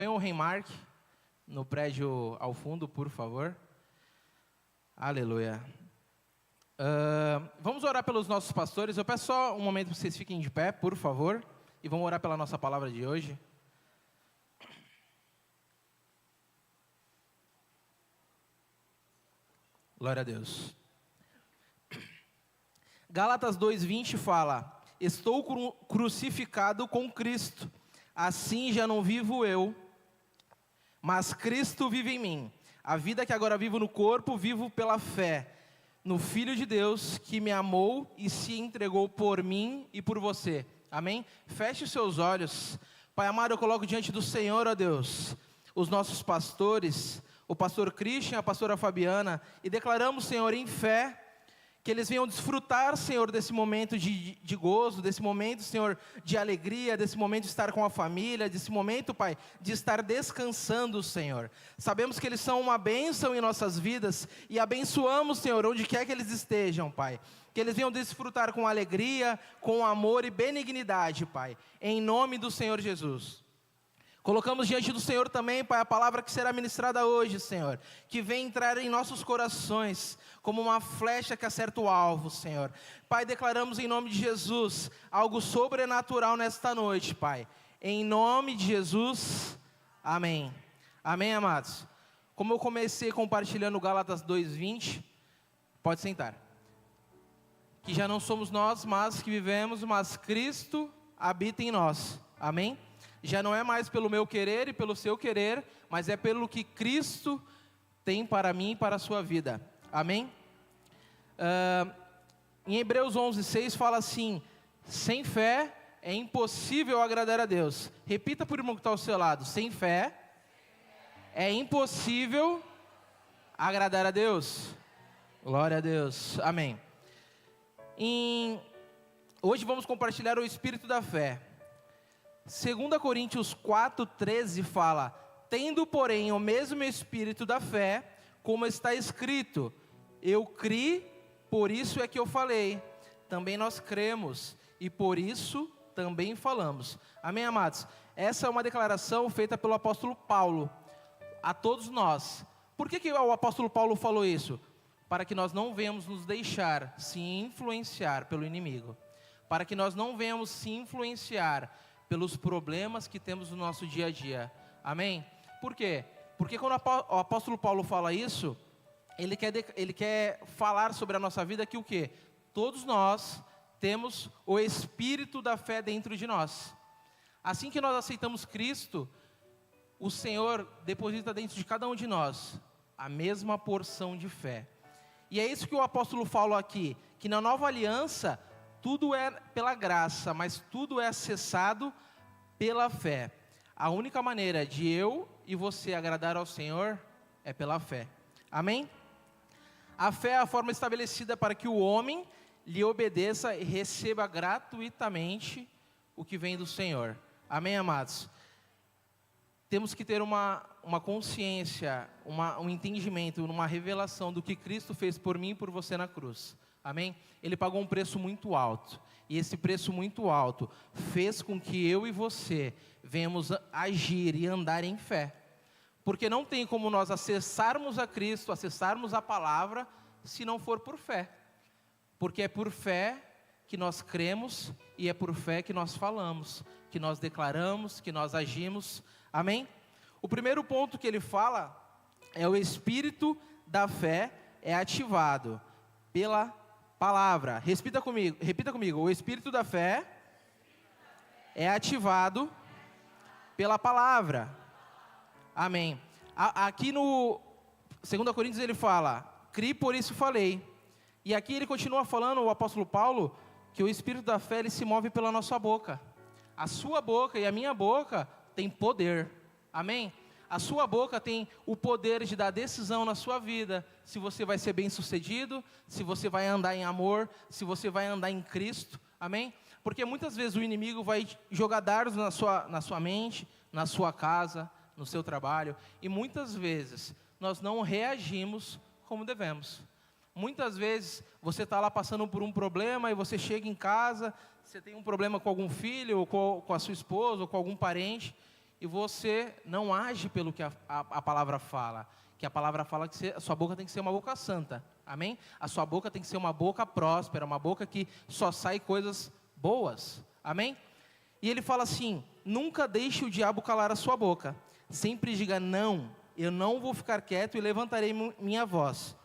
Tem o Remark no prédio ao fundo, por favor. Aleluia. Vamos orar pelos nossos pastores. Eu peço só um momento para vocês fiquem de pé, por favor. E vamos orar pela nossa palavra de hoje. Glória a Deus. Gálatas 2:20 fala: estou crucificado com Cristo. Assim já não vivo eu, mas Cristo vive em mim. A vida que agora vivo no corpo, vivo pela fé no Filho de Deus, que me amou e se entregou por mim e por você. Amém? Feche os seus olhos. Pai amado, eu coloco diante do Senhor, ó Deus, os nossos pastores, o pastor Christian, a pastora Fabiana, e declaramos, Senhor, em fé, que eles venham desfrutar, Senhor, desse momento de gozo, desse momento, Senhor, de alegria, desse momento de estar com a família, desse momento, Pai, de estar descansando, Senhor. Sabemos que eles são uma bênção em nossas vidas e abençoamos, Senhor, onde quer que eles estejam, Pai. Que eles venham desfrutar com alegria, com amor e benignidade, Pai, em nome do Senhor Jesus. Colocamos diante do Senhor também, Pai, a palavra que será ministrada hoje, Senhor, que vem entrar em nossos corações, como uma flecha que acerta o alvo, Senhor. Pai, declaramos em nome de Jesus, algo sobrenatural nesta noite, Pai. Em nome de Jesus, amém. Amém, amados? Como eu comecei compartilhando Gálatas 2:20, pode sentar. Que já não somos nós, mas que vivemos, mas Cristo habita em nós, amém? Já não é mais pelo meu querer e pelo seu querer, mas é pelo que Cristo tem para mim e para a sua vida. Amém? Em Hebreus 11:6 fala assim: sem fé é impossível agradar a Deus. Repita por irmão que está ao seu lado: sem fé é impossível agradar a Deus. Glória a Deus. Amém. Hoje vamos compartilhar o Espírito da fé. 2 Coríntios 4:13 fala: tendo, porém, o mesmo Espírito da fé, como está escrito, eu criei, por isso é que eu falei. Também nós cremos, e por isso também falamos. Amém, amados? Essa é uma declaração feita pelo apóstolo Paulo a todos nós. Por que o apóstolo Paulo falou isso? Para que nós não venhamos nos deixar se influenciar pelo inimigo. Para que nós não venhamos se influenciar pelos problemas que temos no nosso dia a dia. Amém? Por quê? Porque quando o apóstolo Paulo fala isso, ele quer falar sobre a nossa vida que o quê? Todos nós temos o Espírito da fé dentro de nós. Assim que nós aceitamos Cristo, o Senhor deposita dentro de cada um de nós a mesma porção de fé. E é isso que o apóstolo fala aqui, que na nova aliança, tudo é pela graça, mas tudo é acessado pela fé. A única maneira de eu e você agradar ao Senhor é pela fé. Amém? A fé é a forma estabelecida para que o homem lhe obedeça e receba gratuitamente o que vem do Senhor. Amém, amados? Temos que ter uma consciência, um entendimento, uma revelação do que Cristo fez por mim e por você na cruz. Amém? Ele pagou um preço muito alto. E esse preço muito alto fez com que eu e você venhamos agir e andar em fé. Porque não tem como nós acessarmos a Cristo, acessarmos a palavra, se não for por fé. Porque é por fé que nós cremos e é por fé que nós falamos, que nós declaramos, que nós agimos. Amém? O primeiro ponto que ele fala é o Espírito da fé é ativado pela palavra. Repita comigo. O Espírito da fé é ativado pela palavra. Amém. Aqui no 2 Coríntios ele fala: criei, por isso falei. E aqui ele continua falando, o apóstolo Paulo, que o Espírito da fé ele se move pela nossa boca. A sua boca e a minha boca tem poder. Amém? A sua boca tem o poder de dar decisão na sua vida, se você vai ser bem sucedido, se você vai andar em amor, se você vai andar em Cristo, amém? Porque muitas vezes o inimigo vai jogar dardos na sua mente, na sua casa, no seu trabalho, e muitas vezes nós não reagimos como devemos. Muitas vezes você está lá passando por um problema e você chega em casa, você tem um problema com algum filho, ou com a sua esposa, ou com algum parente, e você não age pelo que a palavra fala. Que a palavra fala que a sua boca tem que ser uma boca santa. Amém? A sua boca tem que ser uma boca próspera, uma boca que só sai coisas boas. Amém? E ele fala assim: nunca deixe o diabo calar a sua boca. Sempre diga não, eu não vou ficar quieto e levantarei minha voz.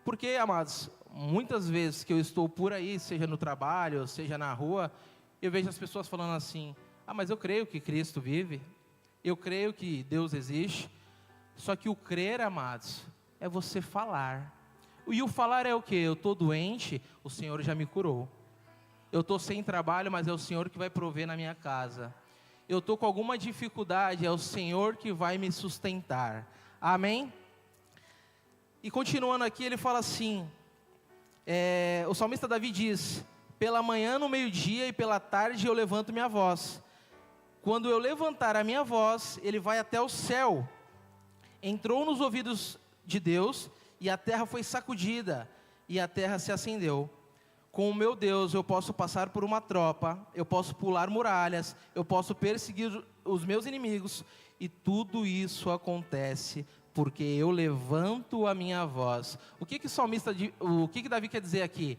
Porque, amados, muitas vezes que eu estou por aí, seja no trabalho, seja na rua, eu vejo as pessoas falando assim: ah, mas eu creio que Cristo vive, eu creio que Deus existe. Só que o crer, amados, é você falar. E o falar é o quê? Eu estou doente, o Senhor já me curou. Eu estou sem trabalho, mas é o Senhor que vai prover na minha casa. Eu estou com alguma dificuldade, é o Senhor que vai me sustentar. Amém? E continuando aqui, ele fala assim, o salmista Davi diz: pela manhã, no meio-dia e pela tarde eu levanto minha voz. Quando eu levantar a minha voz, ele vai até o céu. Entrou nos ouvidos de Deus, e a terra foi sacudida, e a terra se acendeu. Com o meu Deus eu posso passar por uma tropa, eu posso pular muralhas, eu posso perseguir os meus inimigos, e tudo isso acontece porque eu levanto a minha voz. O que Davi quer dizer aqui?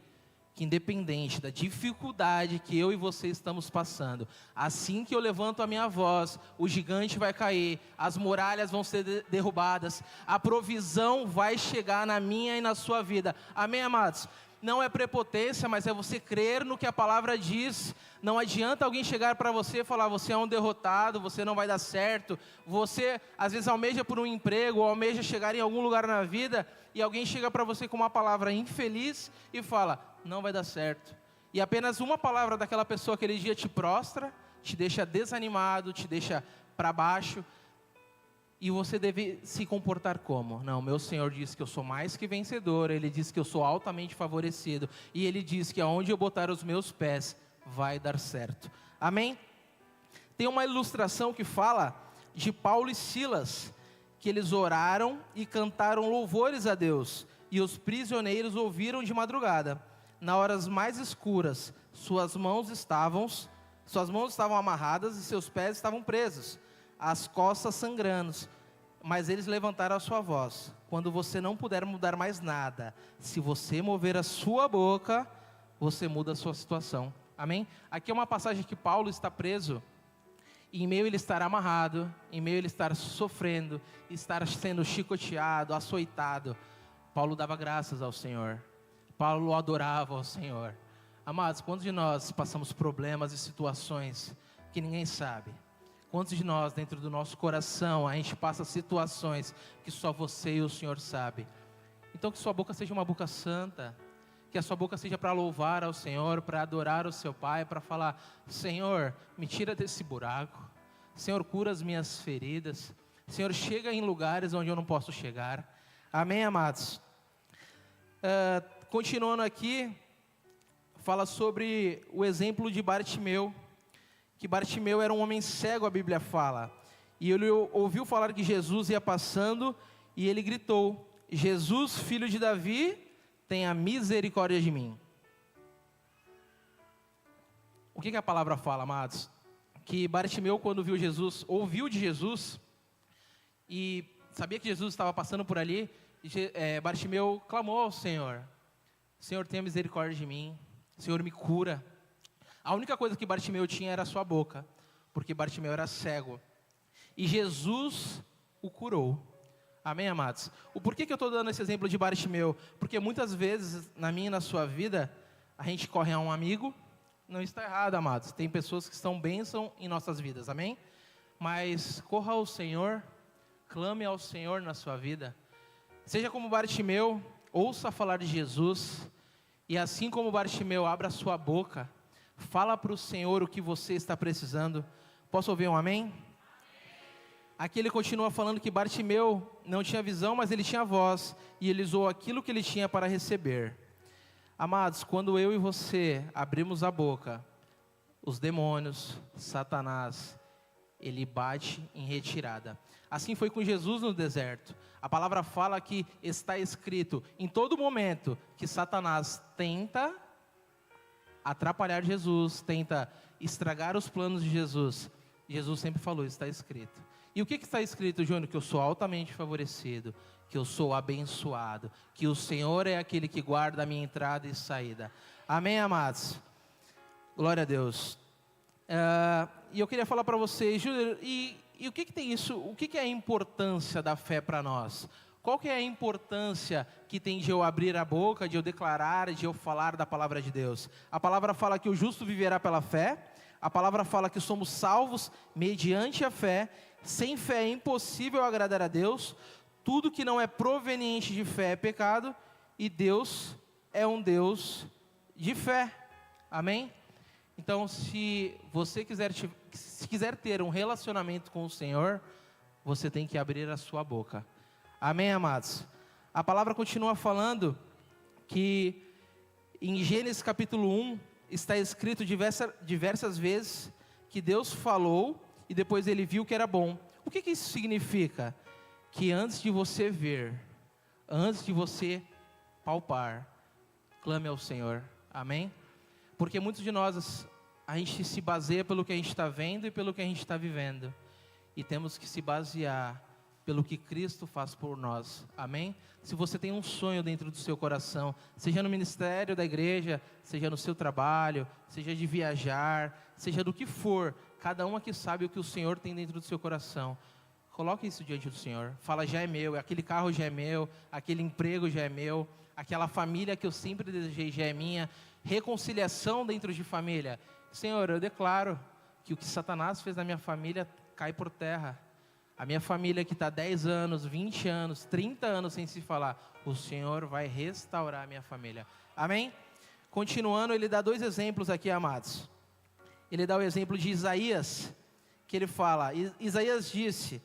Que independente da dificuldade que eu e você estamos passando, assim que eu levanto a minha voz, o gigante vai cair, as muralhas vão ser derrubadas, a provisão vai chegar na minha e na sua vida. Amém, amados? Não é prepotência, mas é você crer no que a palavra diz. Não adianta alguém chegar para você e falar: você é um derrotado, você não vai dar certo. Você, às vezes, almeja por um emprego, ou almeja chegar em algum lugar na vida, e alguém chega para você com uma palavra infeliz e fala: não vai dar certo. E apenas uma palavra daquela pessoa aquele dia te prostra, te deixa desanimado, te deixa para baixo. E você deve se comportar como? Não, meu Senhor diz que eu sou mais que vencedor, Ele diz que eu sou altamente favorecido, e Ele diz que aonde eu botar os meus pés, vai dar certo. Amém? Tem uma ilustração que fala de Paulo e Silas, que eles oraram e cantaram louvores a Deus, e os prisioneiros ouviram de madrugada. Na horas mais escuras, suas mãos estavam amarradas e seus pés estavam presos, as costas sangrando, mas eles levantaram a sua voz. Quando você não puder mudar mais nada, se você mover a sua boca, você muda a sua situação. Amém? Aqui é uma passagem que Paulo está preso, e em meio a ele estar amarrado, em meio a ele estar sofrendo, estar sendo chicoteado, açoitado, Paulo dava graças ao Senhor, Paulo adorava ao Senhor. Amados, quantos de nós passamos problemas e situações que ninguém sabe? Quantos de nós, dentro do nosso coração, a gente passa situações que só você e o Senhor sabe? Então, que sua boca seja uma boca santa, que a sua boca seja para louvar ao Senhor, para adorar o seu Pai, para falar: Senhor, me tira desse buraco, Senhor, cura as minhas feridas, Senhor, chega em lugares onde eu não posso chegar. Amém, amados? Continuando aqui, fala sobre o exemplo de Bartimeu, que Bartimeu era um homem cego, a Bíblia fala, e ele ouviu falar que Jesus ia passando, e ele gritou: Jesus, filho de Davi, tenha misericórdia de mim. O que a palavra fala, amados? Que Bartimeu, quando viu Jesus, ouviu de Jesus, e sabia que Jesus estava passando por ali, Bartimeu clamou ao Senhor: Senhor, tenha misericórdia de mim, Senhor, me cura. A única coisa que Bartimeu tinha era a sua boca, porque Bartimeu era cego, e Jesus o curou. Amém, amados? O porquê que eu estou dando esse exemplo de Bartimeu? Porque muitas vezes, na minha e na sua vida, a gente corre a um amigo. Não está errado, amados, tem pessoas que estão bênção em nossas vidas, amém? Mas corra ao Senhor, clame ao Senhor na sua vida. Seja como Bartimeu, ouça falar de Jesus, e assim como Bartimeu, abra a sua boca, fala para o Senhor o que você está precisando. Posso ouvir um amém? Aqui ele continua falando que Bartimeu não tinha visão, mas ele tinha voz, e ele usou aquilo que ele tinha para receber. Amados, quando eu e você abrimos a boca, os demônios, Satanás, ele bate em retirada. Assim foi com Jesus no deserto. A palavra fala que está escrito em todo momento que Satanás tenta atrapalhar Jesus, tenta estragar os planos de Jesus. Jesus sempre falou, está escrito. E o que está escrito, Júnior? Que eu sou altamente favorecido, que eu sou abençoado, que o Senhor é aquele que guarda a minha entrada e saída. Amém, amados? Glória a Deus. E eu queria falar para vocês, Júnior, e o que tem isso, o que é a importância da fé para nós? Qual que é a importância que tem de eu abrir a boca, de eu declarar, de eu falar da palavra de Deus? A palavra fala que o justo viverá pela fé, a palavra fala que somos salvos mediante a fé, sem fé é impossível agradar a Deus, tudo que não é proveniente de fé é pecado, e Deus é um Deus de fé, amém? Então, se você quiser ter um relacionamento com o Senhor, você tem que abrir a sua boca. Amém, amados? A palavra continua falando que em Gênesis capítulo 1 está escrito diversas vezes que Deus falou e depois ele viu que era bom. O que isso significa? Que antes de você ver, antes de você palpar, clame ao Senhor. Amém? Porque muitos de nós, a gente se baseia pelo que a gente está vendo e pelo que a gente está vivendo. E temos que se basear pelo que Cristo faz por nós, amém? Se você tem um sonho dentro do seu coração, seja no ministério da igreja, seja no seu trabalho, seja de viajar, seja do que for, cada um aqui sabe o que o Senhor tem dentro do seu coração. Coloque isso diante do Senhor, fala, já é meu, aquele carro já é meu, aquele emprego já é meu, aquela família que eu sempre desejei já é minha, reconciliação dentro de família. Senhor, eu declaro que o que Satanás fez na minha família cai por terra. A minha família que está 10 anos, 20 anos, 30 anos sem se falar, o Senhor vai restaurar a minha família. Amém? Continuando, ele dá 2 exemplos aqui, amados. Ele dá o exemplo de Isaías, que ele fala, Isaías disse,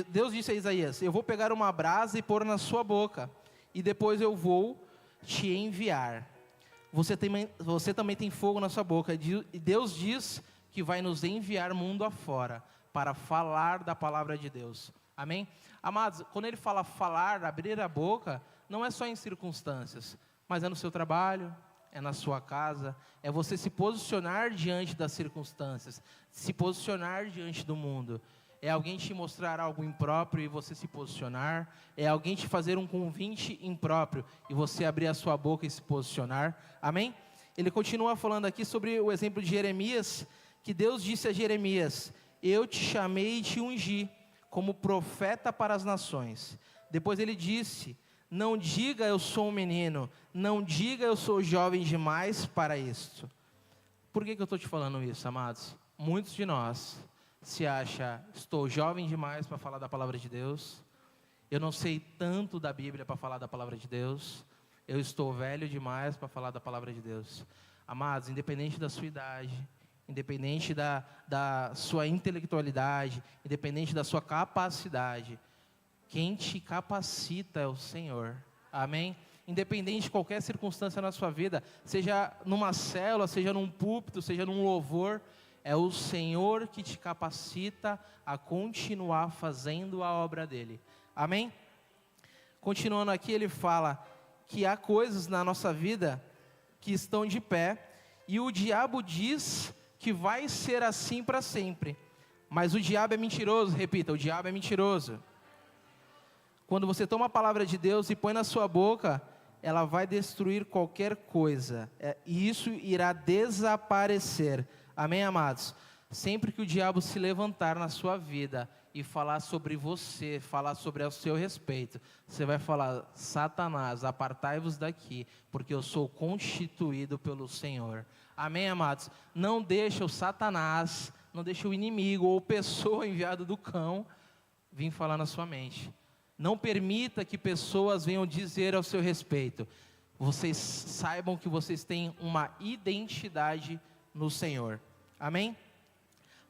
Deus disse a Isaías, eu vou pegar uma brasa e pôr na sua boca, e depois eu vou te enviar. Você também tem fogo na sua boca, e Deus diz que vai nos enviar mundo afora, para falar da palavra de Deus, amém? Amados, quando ele fala falar, abrir a boca, não é só em circunstâncias, mas é no seu trabalho, é na sua casa, é você se posicionar diante das circunstâncias, se posicionar diante do mundo, é alguém te mostrar algo impróprio e você se posicionar, é alguém te fazer um convite impróprio e você abrir a sua boca e se posicionar, amém? Ele continua falando aqui sobre o exemplo de Jeremias, que Deus disse a Jeremias, eu te chamei e te ungi como profeta para as nações. Depois ele disse, não diga eu sou um menino, não diga eu sou jovem demais para isto. Por que eu estou te falando isso, amados? Muitos de nós se acham, estou jovem demais para falar da palavra de Deus, eu não sei tanto da Bíblia para falar da palavra de Deus, eu estou velho demais para falar da palavra de Deus. Amados, independente da sua idade, independente da sua intelectualidade, independente da sua capacidade, quem te capacita é o Senhor, amém? Independente de qualquer circunstância na sua vida, seja numa célula, seja num púlpito, seja num louvor, é o Senhor que te capacita a continuar fazendo a obra dEle, amém? Continuando aqui, ele fala que há coisas na nossa vida que estão de pé, e o diabo diz que vai ser assim para sempre, mas o diabo é mentiroso, repita, o diabo é mentiroso. Quando você toma a palavra de Deus e põe na sua boca, ela vai destruir qualquer coisa, e isso irá desaparecer, amém, amados? Sempre que o diabo se levantar na sua vida e falar sobre você, falar sobre o seu respeito, você vai falar, Satanás, apartai-vos daqui, porque eu sou constituído pelo Senhor. Amém, amados? Não deixa o Satanás, não deixa o inimigo ou pessoa enviada do cão vir falar na sua mente. Não permita que pessoas venham dizer ao seu respeito. Vocês saibam que vocês têm uma identidade no Senhor. Amém?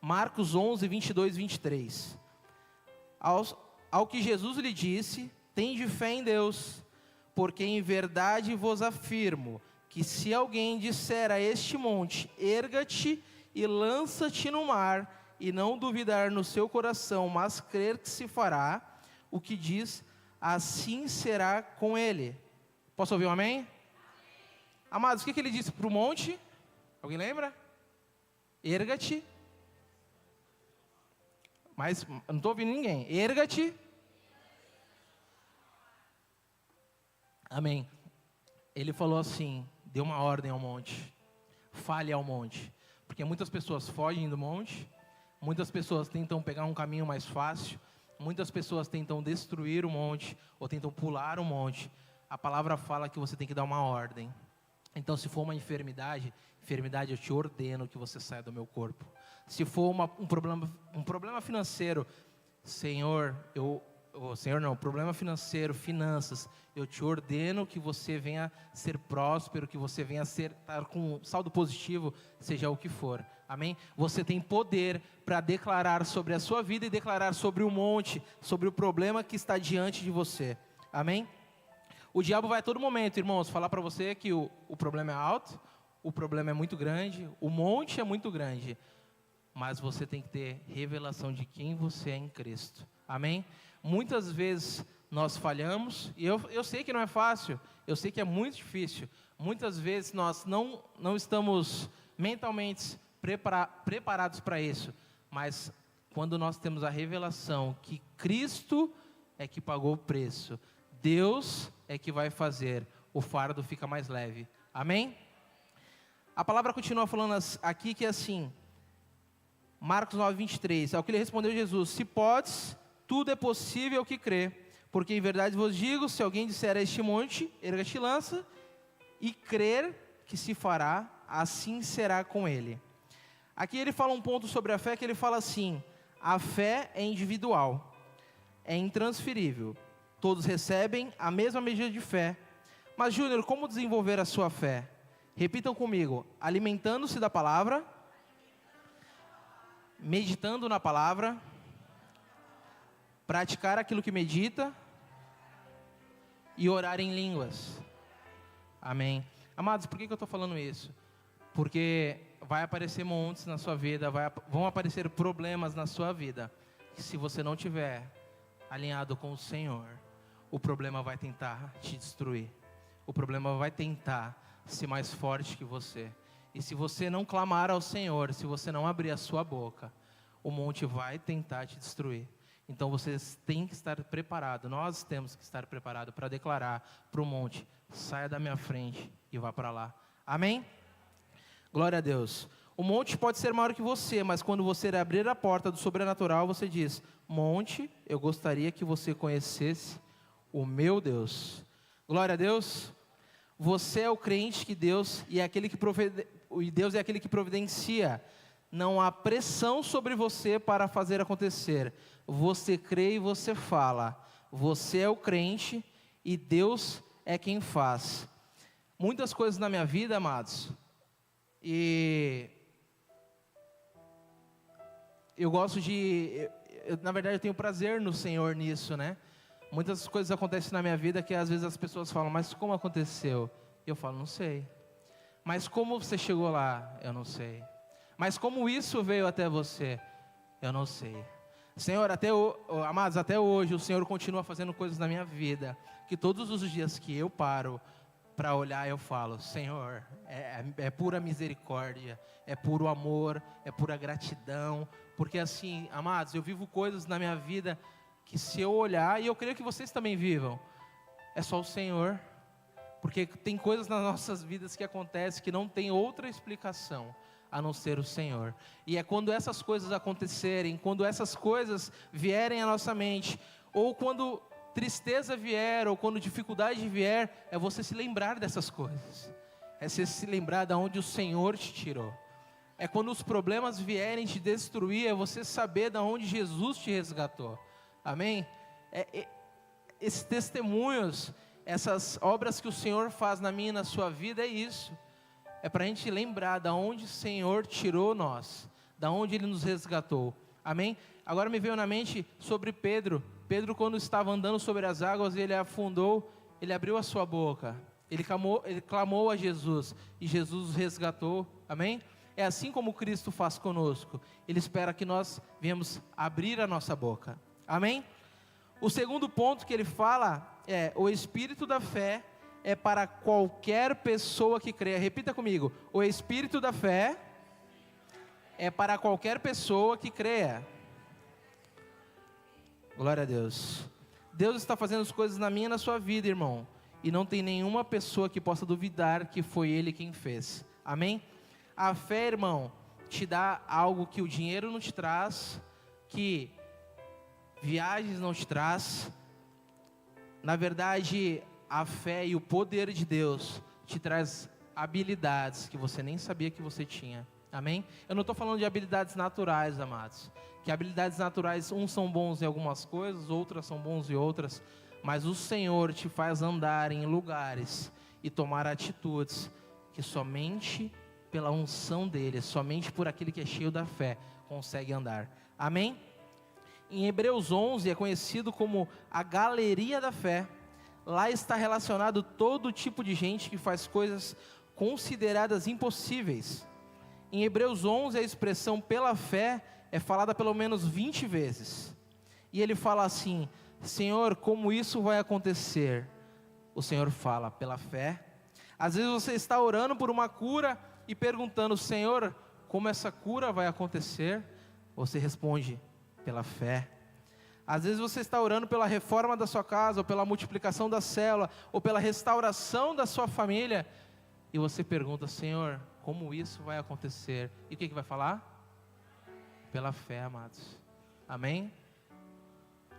Marcos 11, 22 e 23. Ao que Jesus lhe disse, tende fé em Deus, porque em verdade vos afirmo, que se alguém disser a este monte, erga-te e lança-te no mar, e não duvidar no seu coração, mas crer que se fará o que diz, assim será com ele. Posso ouvir um amém? Amém. Amados, o que ele disse para o monte? Alguém lembra? Erga-te Mas eu não estou ouvindo ninguém. Erga-te. Amém. Ele falou assim, deu uma ordem ao monte. Fale ao monte. Porque muitas pessoas fogem do monte. Muitas pessoas tentam pegar um caminho mais fácil. Muitas pessoas tentam destruir o monte. Ou tentam pular o monte. A palavra fala que você tem que dar uma ordem. Então, se for uma enfermidade, eu te ordeno que você saia do meu corpo. Se for um problema financeiro, problema financeiro, finanças, eu te ordeno que você venha ser próspero, que você venha estar com saldo positivo, seja o que for. Amém? Você tem poder para declarar sobre a sua vida e declarar sobre o monte, sobre o problema que está diante de você. Amém? O diabo vai a todo momento, irmãos, falar para você que o problema é alto, o problema é muito grande, o monte é muito grande. Mas você tem que ter revelação de quem você é em Cristo. Amém? Muitas vezes nós falhamos, e eu sei que não é fácil, eu sei que é muito difícil. Muitas vezes nós não estamos mentalmente preparados para isso. Mas quando nós temos a revelação que Cristo é que pagou o preço, Deus é que vai fazer, o fardo fica mais leve. Amém? A palavra continua falando aqui que é assim, Marcos 9, 23, ao que lhe respondeu Jesus, se podes, tudo é possível ao que crê, porque em verdade vos digo, se alguém disser a este monte, erga-te e lança, e crer que se fará, assim será com ele. Aqui ele fala um ponto sobre a fé, que ele fala assim, a fé é individual, é intransferível, todos recebem a mesma medida de fé. Mas Júnior, como desenvolver a sua fé? Repitam comigo, alimentando-se da palavra, meditando na palavra, praticar aquilo que medita e orar em línguas. Amém. Amados, por que eu estou falando isso? Porque vai aparecer montes na sua vida, vão aparecer problemas na sua vida. E se você não tiver alinhado com o Senhor, o problema vai tentar te destruir. O problema vai tentar ser mais forte que você. E se você não clamar ao Senhor, se você não abrir a sua boca, o monte vai tentar te destruir. Então vocês têm que estar preparados, nós temos que estar preparados para declarar para o monte, saia da minha frente e vá para lá. Amém? Glória a Deus. O monte pode ser maior que você, mas quando você abrir a porta do sobrenatural, você diz, monte, eu gostaria que você conhecesse o meu Deus. Glória a Deus. Você é o crente que Deus é aquele que providencia. Não há pressão sobre você para fazer acontecer. Você crê e você fala. Você é o crente e Deus é quem faz. Muitas coisas na minha vida, amados, e eu gosto na verdade eu tenho prazer no Senhor nisso, né? Muitas coisas acontecem na minha vida que às vezes as pessoas falam, mas como aconteceu? Eu falo, não sei. Mas como você chegou lá? Eu não sei. Mas como isso veio até você? Eu não sei. Senhor, amados, até hoje o Senhor continua fazendo coisas na minha vida, que todos os dias que eu paro para olhar, eu falo, Senhor, é pura misericórdia, é puro amor, é pura gratidão, porque assim, amados, eu vivo coisas na minha vida que se eu olhar, e eu creio que vocês também vivam, é só o Senhor, porque tem coisas nas nossas vidas que acontecem que não tem outra explicação a não ser o Senhor. E é quando essas coisas acontecerem, quando essas coisas vierem à nossa mente, ou quando tristeza vier, ou quando dificuldade vier, é você se lembrar dessas coisas, é você se lembrar de onde o Senhor te tirou. É quando os problemas vierem te destruir, é você saber de onde Jesus te resgatou. Amém? Esses testemunhos, essas obras que o Senhor faz na minha e na sua vida, é isso. É para a gente lembrar de onde o Senhor tirou nós, de onde Ele nos resgatou. Amém? Agora me veio na mente sobre Pedro. Pedro, quando estava andando sobre as águas, ele afundou, ele abriu a sua boca. Ele clamou a Jesus e Jesus o resgatou. Amém? É assim como Cristo faz conosco. Ele espera que nós venhamos abrir a nossa boca. Amém? O segundo ponto que ele fala é, o espírito da fé é para qualquer pessoa que crê. Repita comigo, o espírito da fé é para qualquer pessoa que creia. Glória a Deus. Deus está fazendo as coisas na minha e na sua vida, irmão. E não tem nenhuma pessoa que possa duvidar que foi Ele quem fez. Amém? A fé, irmão, te dá algo que o dinheiro não te traz, que viagens não te traz. Na verdade, a fé e o poder de Deus te traz habilidades que você nem sabia que você tinha. Amém? Eu não estou falando de habilidades naturais, amados. Que habilidades naturais, uns são bons em algumas coisas, outras são bons em outras. Mas o Senhor te faz andar em lugares e tomar atitudes que somente pela unção dEle, somente por aquele que é cheio da fé, consegue andar. Amém? Em Hebreus 11 é conhecido como a galeria da fé. Lá está relacionado todo tipo de gente que faz coisas consideradas impossíveis. Em Hebreus 11 a expressão pela fé é falada pelo menos 20 vezes. E ele fala assim: Senhor, como isso vai acontecer? O Senhor fala, pela fé. Às vezes você está orando por uma cura e perguntando, Senhor, como essa cura vai acontecer? Você responde, pela fé. Às vezes você está orando pela reforma da sua casa, ou pela multiplicação da célula, ou pela restauração da sua família, e você pergunta, Senhor, como isso vai acontecer? E o que vai falar? Pela fé, amados. Amém?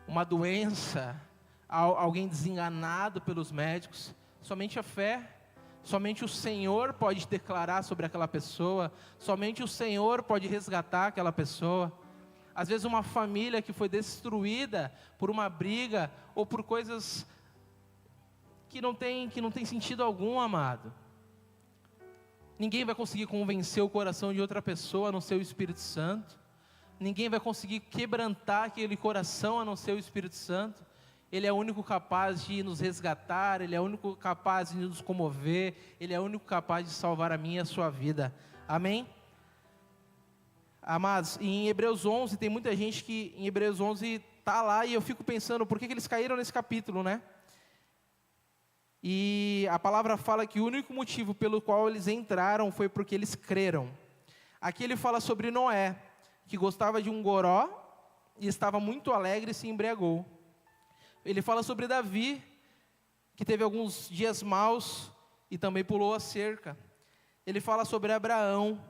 Uma doença, alguém desenganado pelos médicos, somente a fé, somente o Senhor pode declarar sobre aquela pessoa, somente o Senhor pode resgatar aquela pessoa. Às vezes uma família que foi destruída por uma briga, ou por coisas que não tem sentido algum, amado. Ninguém vai conseguir convencer o coração de outra pessoa a não ser o Espírito Santo. Ninguém vai conseguir quebrantar aquele coração a não ser o Espírito Santo. Ele é o único capaz de nos resgatar, Ele é o único capaz de nos comover, Ele é o único capaz de salvar a minha e a sua vida. Amém? Amados, em Hebreus 11, tem muita gente que em Hebreus 11 está lá e eu fico pensando, por que eles caíram nesse capítulo, né? E a palavra fala que o único motivo pelo qual eles entraram foi porque eles creram. Aqui ele fala sobre Noé, que gostava de um goró e estava muito alegre e se embriagou. Ele fala sobre Davi, que teve alguns dias maus e também pulou a cerca. Ele fala sobre Abraão,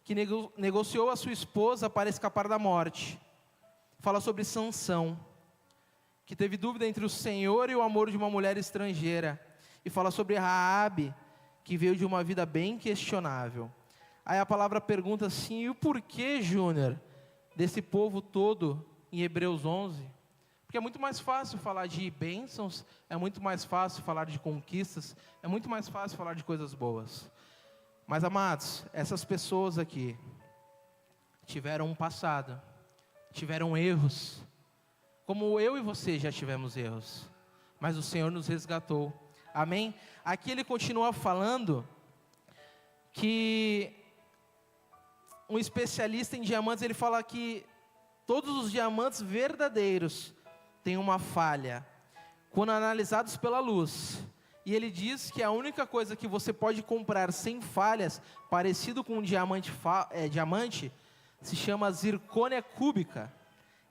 que negociou a sua esposa para escapar da morte. Fala sobre Sansão, que teve dúvida entre o Senhor e o amor de uma mulher estrangeira. E fala sobre Raabe, que veio de uma vida bem questionável. Aí a palavra pergunta assim, e o porquê, Júnior, desse povo todo em Hebreus 11? Porque é muito mais fácil falar de bênçãos, é muito mais fácil falar de conquistas, é muito mais fácil falar de coisas boas. Mas, amados, essas pessoas aqui tiveram um passado, tiveram erros, como eu e você já tivemos erros, mas o Senhor nos resgatou. Amém? Aqui ele continua falando que um especialista em diamantes, ele fala que todos os diamantes verdadeiros têm uma falha, quando analisados pela luz. E ele diz que a única coisa que você pode comprar sem falhas, parecido com um diamante, se chama zircônia cúbica.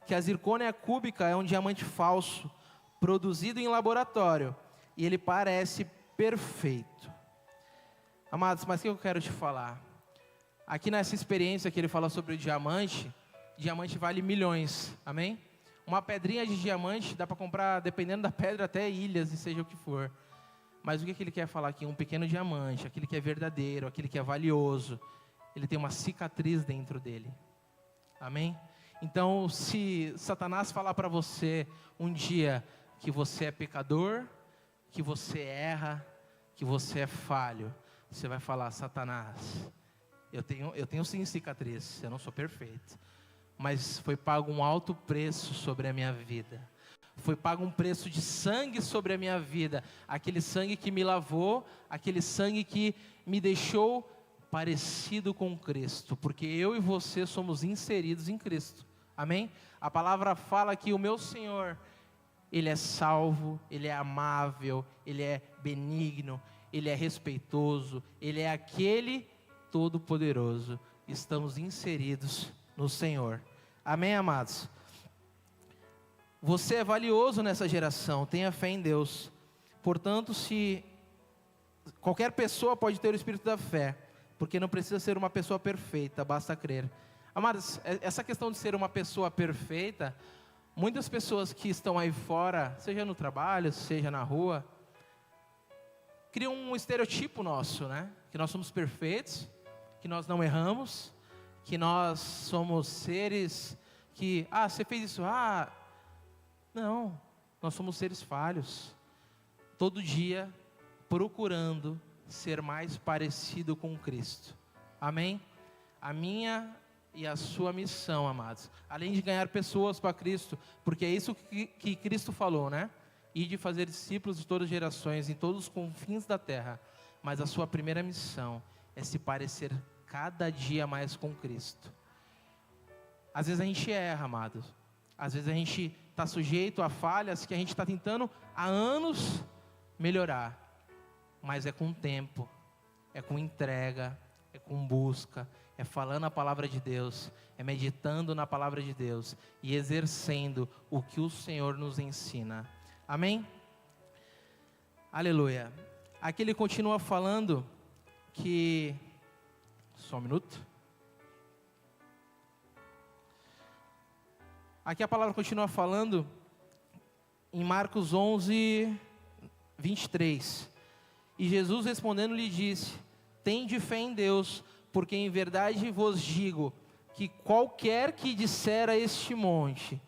Que a zircônia cúbica é um diamante falso, produzido em laboratório, e ele parece perfeito. Amados, mas o que eu quero te falar? Aqui nessa experiência que ele fala sobre o diamante vale milhões, amém? Uma pedrinha de diamante dá para comprar, dependendo da pedra, até ilhas e seja o que for. Mas o que ele quer falar aqui? Um pequeno diamante, aquele que é verdadeiro, aquele que é valioso, ele tem uma cicatriz dentro dele, amém? Então, se Satanás falar para você um dia que você é pecador, que você erra, que você é falho, você vai falar, Satanás, eu tenho sim cicatriz, eu não sou perfeito, mas foi pago um alto preço sobre a minha vida, foi pago um preço de sangue sobre a minha vida, aquele sangue que me lavou, aquele sangue que me deixou parecido com Cristo, porque eu e você somos inseridos em Cristo, amém? A palavra fala que o meu Senhor, Ele é salvo, Ele é amável, Ele é benigno, Ele é respeitoso, Ele é aquele todo-poderoso. Estamos inseridos no Senhor. Amém, amados? Você é valioso nessa geração, tenha fé em Deus. Portanto, se qualquer pessoa pode ter o espírito da fé, porque não precisa ser uma pessoa perfeita, basta crer. Amados, essa questão de ser uma pessoa perfeita, muitas pessoas que estão aí fora, seja no trabalho, seja na rua, criam um estereotipo nosso, né? Que nós somos perfeitos, que nós não erramos, que nós somos seres que, você fez isso, não, nós somos seres falhos, todo dia procurando ser mais parecido com Cristo, amém? A minha e a sua missão, amados, além de ganhar pessoas para Cristo, porque é isso que Cristo falou, né? E de fazer discípulos de todas as gerações, em todos os confins da terra, mas a sua primeira missão é se parecer cada dia mais com Cristo. Às vezes a gente erra, amados, às vezes a gente está sujeito a falhas que a gente está tentando há anos melhorar, mas é com tempo, é com entrega, é com busca, é falando a palavra de Deus, é meditando na palavra de Deus e exercendo o que o Senhor nos ensina. Amém? Aleluia. Aqui ele continua falando que... Só um minuto. Aqui a palavra continua falando em Marcos 11, 23. E Jesus respondendo lhe disse: tende fé em Deus, porque em verdade vos digo que qualquer que disser a este monte...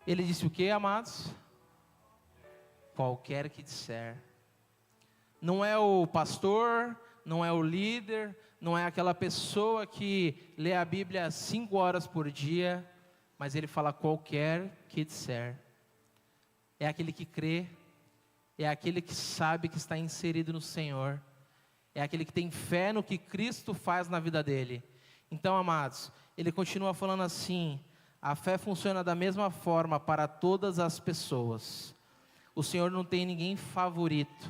Ele disse o que, amados? Qualquer que disser. Não é o pastor, não é o líder, não é aquela pessoa que lê a Bíblia 5 horas por dia, mas ele fala qualquer que disser. É aquele que crê, é aquele que sabe que está inserido no Senhor, é aquele que tem fé no que Cristo faz na vida dele. Então, amados, ele continua falando assim: a fé funciona da mesma forma para todas as pessoas. O Senhor não tem ninguém favorito.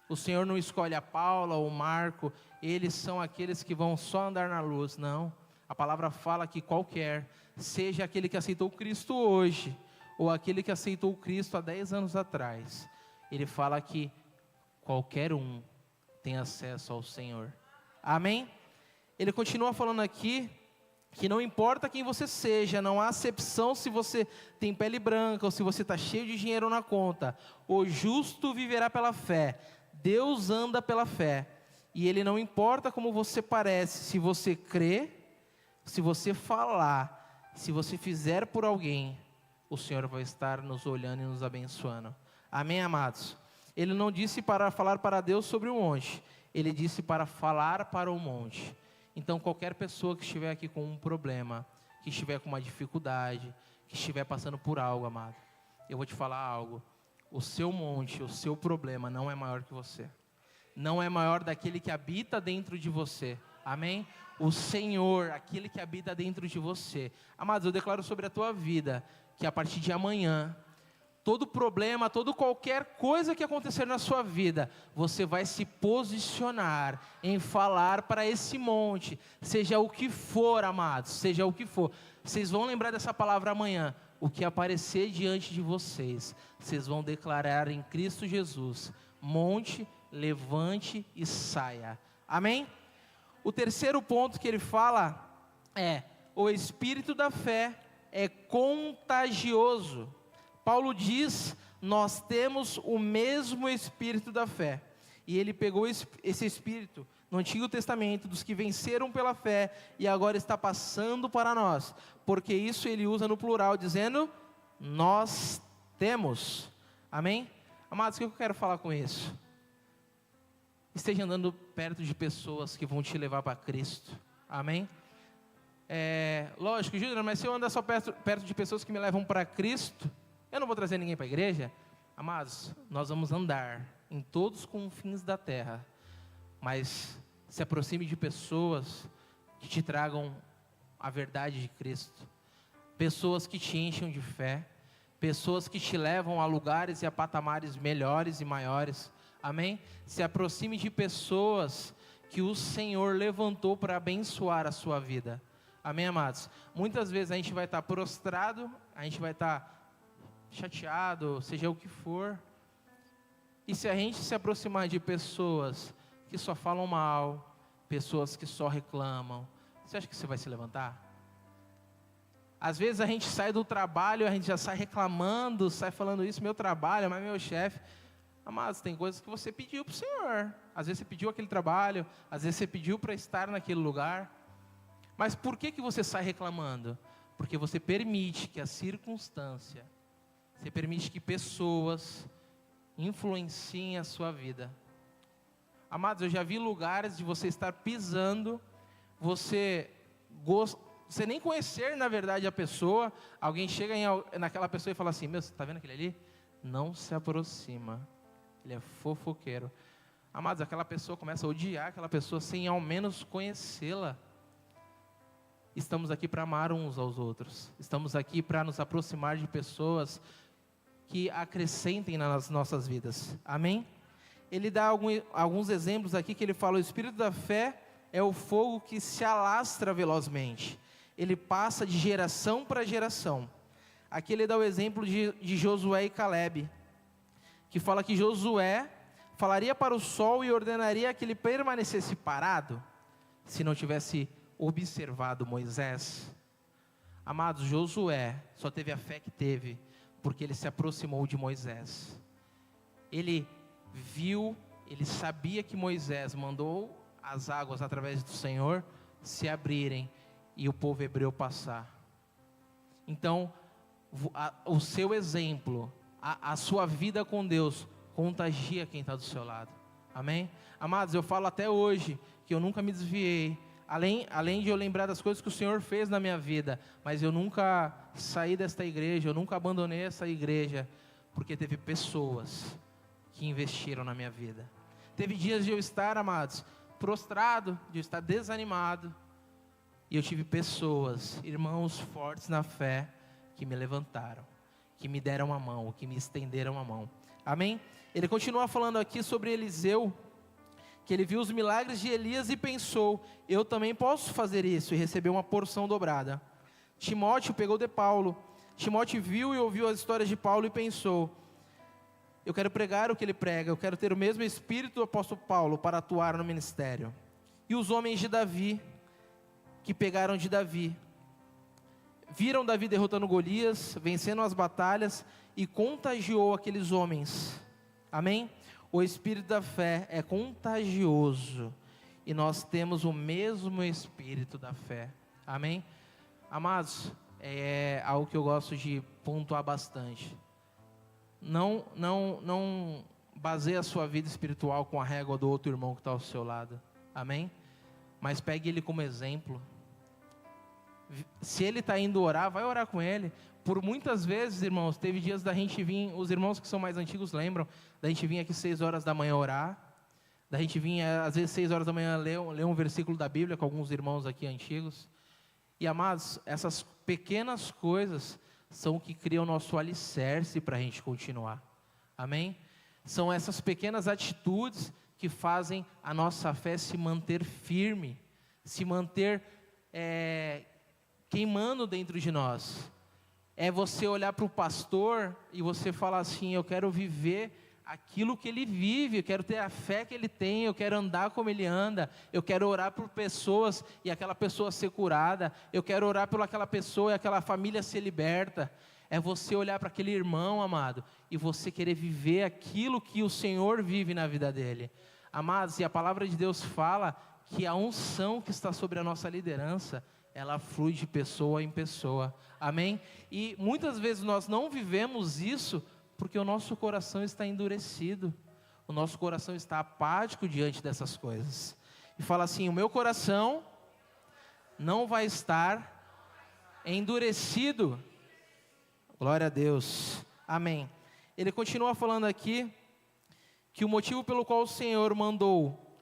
O Senhor não escolhe a Paula ou o Marco. Eles são aqueles que vão só andar na luz. Não. A palavra fala que qualquer, seja aquele que aceitou Cristo hoje, ou aquele que aceitou Cristo há 10 anos atrás, ele fala que qualquer um tem acesso ao Senhor. Amém? Ele continua falando aqui que não importa quem você seja, não há acepção se você tem pele branca ou se você está cheio de dinheiro na conta. O justo viverá pela fé. Deus anda pela fé. E Ele não importa como você parece, se você crê, se você falar, se você fizer por alguém, o Senhor vai estar nos olhando e nos abençoando. Amém, amados? Ele não disse para falar para Deus sobre o monte, Ele disse para falar para o monte. Então, qualquer pessoa que estiver aqui com um problema, que estiver com uma dificuldade, que estiver passando por algo, amado, eu vou te falar algo. O seu monte, o seu problema não é maior que você. Não é maior daquele que habita dentro de você. Amém? O Senhor, aquele que habita dentro de você. Amados, eu declaro sobre a tua vida, que a partir de amanhã, todo problema, qualquer coisa que acontecer na sua vida, você vai se posicionar em falar para esse monte, seja o que for, amados, seja o que for. Vocês vão lembrar dessa palavra amanhã. O que aparecer diante de vocês, vocês vão declarar em Cristo Jesus: monte, levante e saia. Amém? O terceiro ponto que ele fala é: o espírito da fé é contagioso. Paulo diz: nós temos o mesmo espírito da fé. E ele pegou esse espírito no Antigo Testamento, dos que venceram pela fé, e agora está passando para nós. Porque isso ele usa no plural, dizendo: nós temos. Amém? Amados, o que eu quero falar com isso? Esteja andando perto de pessoas que vão te levar para Cristo. Amém? Lógico, Júnior, mas se eu andar só perto de pessoas que me levam para Cristo, eu não vou trazer ninguém para a igreja? Amados, nós vamos andar em todos os confins da terra, mas se aproxime de pessoas que te tragam a verdade de Cristo, pessoas que te enchem de fé, pessoas que te levam a lugares e a patamares melhores e maiores. Amém? Se aproxime de pessoas que o Senhor levantou para abençoar a sua vida. Amém, amados? Muitas vezes a gente vai estar prostrado, a gente vai estar chateado, seja o que for. E se a gente se aproximar de pessoas que só falam mal, pessoas que só reclamam, você acha que você vai se levantar? Às vezes a gente sai do trabalho, a gente já sai reclamando, sai falando isso, meu trabalho, mas meu chefe. Amados, tem coisas que você pediu para o Senhor. Às vezes você pediu aquele trabalho, às vezes você pediu para estar naquele lugar. Mas por que você sai reclamando? Porque você permite que a circunstância, você permite que pessoas influenciem a sua vida. Amados, eu já vi lugares de você estar pisando, você nem conhecer na verdade a pessoa, alguém chega naquela pessoa e fala assim, meu, você está vendo aquele ali? Não se aproxima, ele é fofoqueiro. Amados, aquela pessoa começa a odiar aquela pessoa sem ao menos conhecê-la. Estamos aqui para amar uns aos outros, estamos aqui para nos aproximar de pessoas que acrescentem nas nossas vidas, amém? Ele dá alguns exemplos aqui que ele fala, o espírito da fé é o fogo que se alastra velozmente, ele passa de geração para geração. Aqui ele dá o exemplo de Josué e Calebe, que fala que Josué falaria para o sol e ordenaria que ele permanecesse parado, se não tivesse observado Moisés. Amados, Josué só teve a fé que teve, porque ele se aproximou de Moisés. Ele viu, ele sabia que Moisés mandou as águas através do Senhor se abrirem e o povo hebreu passar. Então, o seu exemplo, a sua vida com Deus, contagia quem está do seu lado, amém? Amados, eu falo até hoje, que eu nunca me desviei, além de eu lembrar das coisas que o Senhor fez na minha vida, mas eu nunca saí desta igreja, eu nunca abandonei essa igreja, porque teve pessoas que investiram na minha vida. Teve dias de eu estar, amados, prostrado, de eu estar desanimado, e eu tive pessoas, irmãos fortes na fé, que me levantaram, que me deram a mão, que me estenderam a mão, amém? Ele continua falando aqui sobre Eliseu, que ele viu os milagres de Elias e pensou, eu também posso fazer isso, e recebeu uma porção dobrada. Timóteo pegou de Paulo, Timóteo viu e ouviu as histórias de Paulo e pensou, eu quero pregar o que ele prega, eu quero ter o mesmo espírito do apóstolo Paulo para atuar no ministério. E os homens de Davi, que pegaram de Davi, viram Davi derrotando Golias, vencendo as batalhas, e contagiou aqueles homens, amém? O espírito da fé é contagioso, e nós temos o mesmo espírito da fé, amém? Amados, é algo que eu gosto de pontuar bastante. Não baseie a sua vida espiritual com a régua do outro irmão que está ao seu lado, amém? Mas pegue ele como exemplo. Se ele está indo orar, vai orar com ele. Por muitas vezes, irmãos, teve dias da gente vir, os irmãos que são mais antigos lembram, da gente vir aqui 6 horas da manhã orar, da gente vir, às vezes 6 horas da manhã ler um versículo da Bíblia com alguns irmãos aqui antigos. E amados, essas pequenas coisas são o que criam o nosso alicerce para a gente continuar, amém? São essas pequenas atitudes que fazem a nossa fé se manter firme, se manter queimando dentro de nós. É você olhar para o pastor e você falar assim, eu quero viver aquilo que ele vive, eu quero ter a fé que ele tem, eu quero andar como ele anda, eu quero orar por pessoas e aquela pessoa ser curada, eu quero orar por aquela pessoa e aquela família ser liberta. É você olhar para aquele irmão, amado, e você querer viver aquilo que o Senhor vive na vida dele. Amados, e a palavra de Deus fala que a unção que está sobre a nossa liderança, ela flui de pessoa em pessoa, amém? E muitas vezes nós não vivemos isso porque o nosso coração está endurecido, o nosso coração está apático diante dessas coisas. E fala assim, o meu coração não vai estar endurecido. Glória a Deus, amém. Ele continua falando aqui, que o motivo pelo qual o Senhor mandou,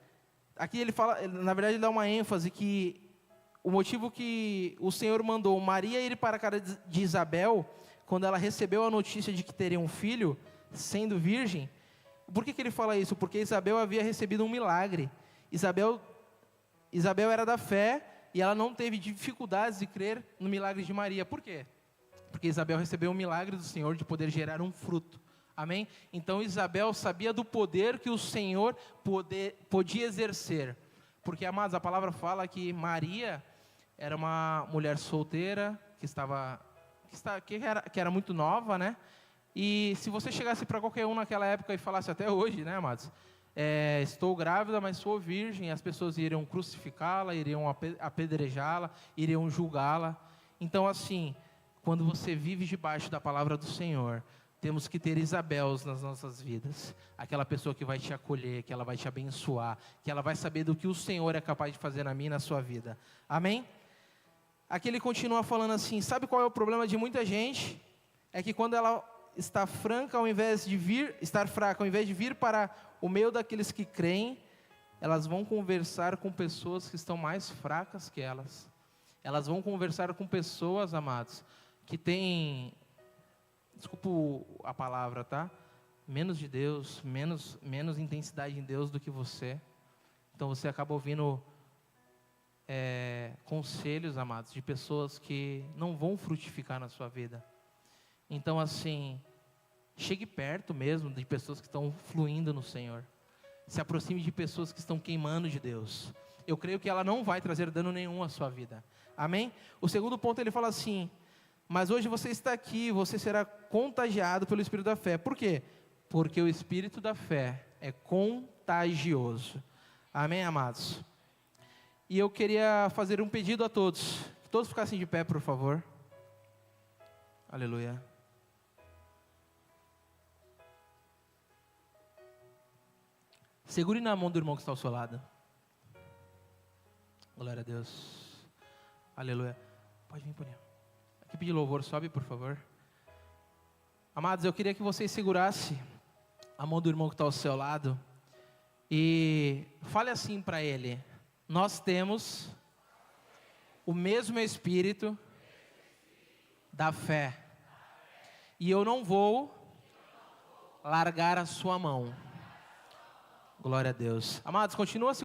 aqui ele fala, na verdade ele dá uma ênfase que, o motivo que o Senhor mandou Maria ir para a casa de Isabel, quando ela recebeu a notícia de que teria um filho, sendo virgem. Por que ele fala isso? Porque Isabel havia recebido um milagre. Isabel era da fé, e ela não teve dificuldades de crer no milagre de Maria. Por quê? Porque Porque Isabel recebeu um milagre do Senhor de poder gerar um fruto. Amém? Então Isabel sabia do poder que o Senhor podia exercer. Porque, amados, a palavra fala que Maria era uma mulher solteira, que era muito nova, né? E se você chegasse para qualquer um naquela época e falasse até hoje, né, amados? Estou grávida, mas sou virgem, as pessoas iriam crucificá-la, iriam apedrejá-la, iriam julgá-la. Então, assim, quando você vive debaixo da palavra do Senhor, temos que ter Isabéls nas nossas vidas. Aquela pessoa que vai te acolher, que ela vai te abençoar, que ela vai saber do que o Senhor é capaz de fazer na minha e na sua vida. Amém? Aqui ele continua falando assim, sabe qual é o problema de muita gente? É que quando ela está fraca, ao invés de vir para o meio daqueles que creem, elas vão conversar com pessoas que estão mais fracas que elas. Elas vão conversar com pessoas, amados, que têm, desculpa a palavra, tá? Menos de Deus, menos intensidade em Deus do que você. Então você acaba ouvindo conselhos, amados, de pessoas que não vão frutificar na sua vida. Então, assim, chegue perto mesmo de pessoas que estão fluindo no Senhor. Se aproxime de pessoas que estão queimando de Deus. Eu creio que ela não vai trazer dano nenhum à sua vida. Amém? O segundo ponto, ele fala assim, mas hoje você está aqui, você será contagiado pelo Espírito da fé. Por quê? Porque o Espírito da fé é contagioso. Amém, amados? E eu queria fazer um pedido a todos. Que todos ficassem de pé, por favor. Aleluia. Segure na mão do irmão que está ao seu lado. Glória a Deus. Aleluia. Pode vir por aí. A equipe de louvor, sobe, por favor. Amados, eu queria que vocês segurassem a mão do irmão que está ao seu lado. E fale assim para ele. Nós temos o mesmo Espírito da fé. E eu não vou largar a sua mão. Glória a Deus. Amados, continua